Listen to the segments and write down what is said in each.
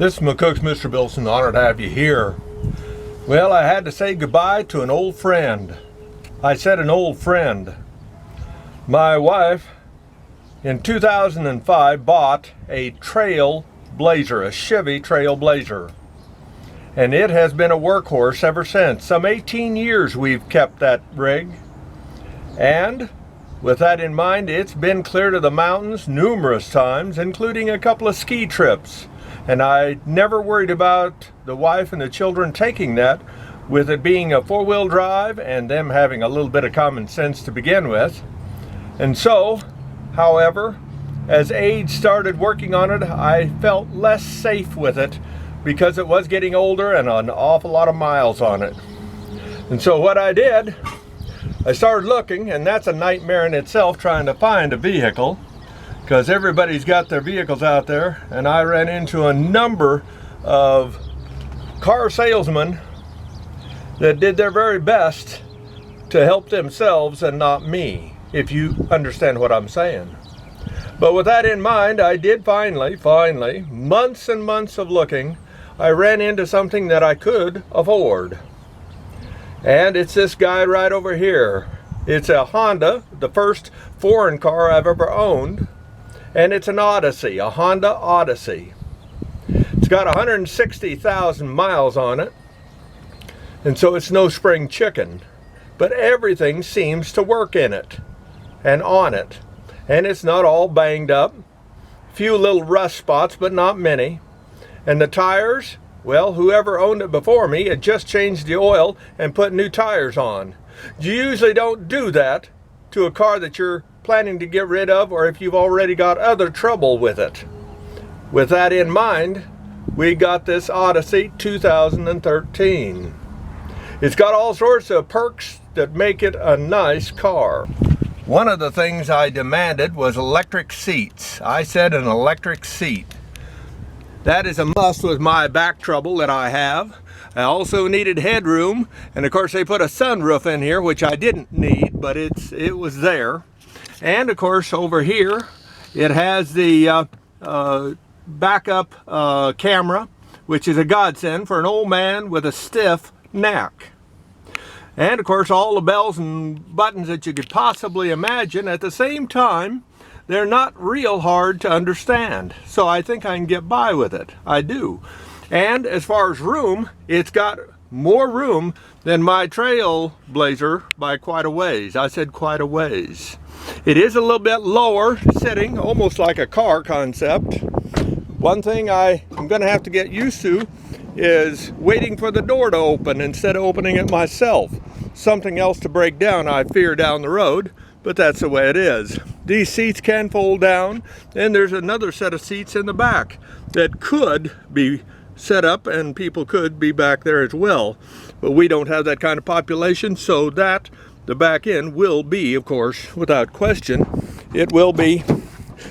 This is McCook's Mr. Bilson. Honored to have you here. Well, I had to say goodbye to an old friend. I said an old friend. My wife, in 2005, bought a Trail Blazer, a Chevy Trail Blazer. And it has been a workhorse ever since. Some 18 years we've kept that rig. And with that in mind, it's been clear to the mountains numerous times, including a couple of ski trips. And I never worried about the wife and the children taking that, with it being a four-wheel drive and them having a little bit of common sense to begin with. And so, however, as age started working on it, I felt less safe with it because it was getting older and an awful lot of miles on it. And so what I did, I started looking, and that's a nightmare in itself, trying to find a vehicle, because everybody's got their vehicles out there. And I ran into a number of car salesmen that did their very best to help themselves and not me, if you understand what I'm saying. But with that in mind, I did finally, months and months of looking, I ran into something that I could afford. And it's this guy right over here. It's a Honda, the first foreign car I've ever owned. And it's an Odessey, a Honda Odessey. It's got 160,000 miles on it. And so it's no spring chicken. But everything seems to work in it and on it. And it's not all banged up. Few little rust spots, but not many. And the tires, well, whoever owned it before me had just changed the oil and put new tires on. You usually don't do that to a car that you're planning to get rid of, or if you've already got other trouble with it. With that in mind, we got this Odessey 2013. It's got all sorts of perks that make it a nice car. One of the things I demanded was electric seats. I said an electric seat. That is a must with my back trouble that I have. I also needed headroom, and of course they put a sunroof in here, which I didn't need, but it was there. And of course over here it has the backup camera, which is a godsend for an old man with a stiff neck. And of course all the bells and buttons that you could possibly imagine. At the same time, they're not real hard to understand, so I think I can get by with it. I do. And as far as room, it's got more room than my Trail Blazer by quite a ways. I said quite a ways. It is a little bit lower sitting, almost like a car concept. One thing I'm going to have to get used to is waiting for the door to open instead of opening it myself. Something else to break down, I fear, down the road, but that's the way it is. These seats can fold down, and there's another set of seats in the back that could be set up, and people could be back there as well. But we don't have that kind of population, so that the back end will be, of course, without question, it will be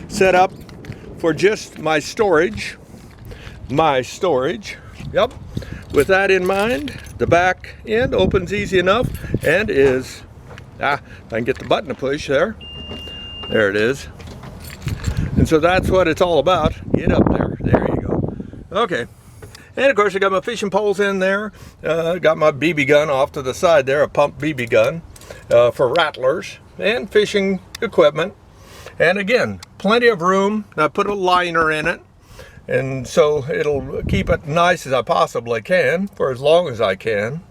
set up for just my storage. Yep. With that in mind, the back end opens easy enough and is, if I can get the button to push there. There it is. And so that's what it's all about. Get up there. There you go. Okay. And of course I got my fishing poles in there. Got my BB gun off to the side there, a pump BB gun for rattlers and fishing equipment. And again, plenty of room. I put a liner in it, and so it'll keep it nice as I possibly can for as long as I can.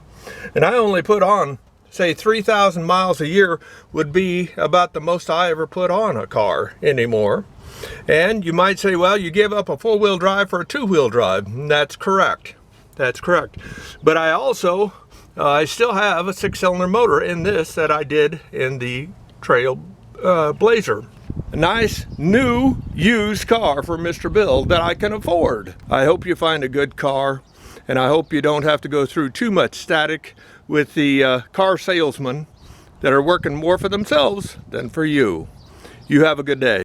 And I only put on, say, 3,000 miles a year would be about the most I ever put on a car anymore. And you might say, well, you give up a four-wheel drive for a two-wheel drive. And that's correct. That's correct. But I also, I still have a 6-cylinder motor in this that I did in the Trail Blazer. A nice, new, used car for Mr. Bill that I can afford. I hope you find a good car, and I hope you don't have to go through too much static with the car salesmen that are working more for themselves than for you. You have a good day.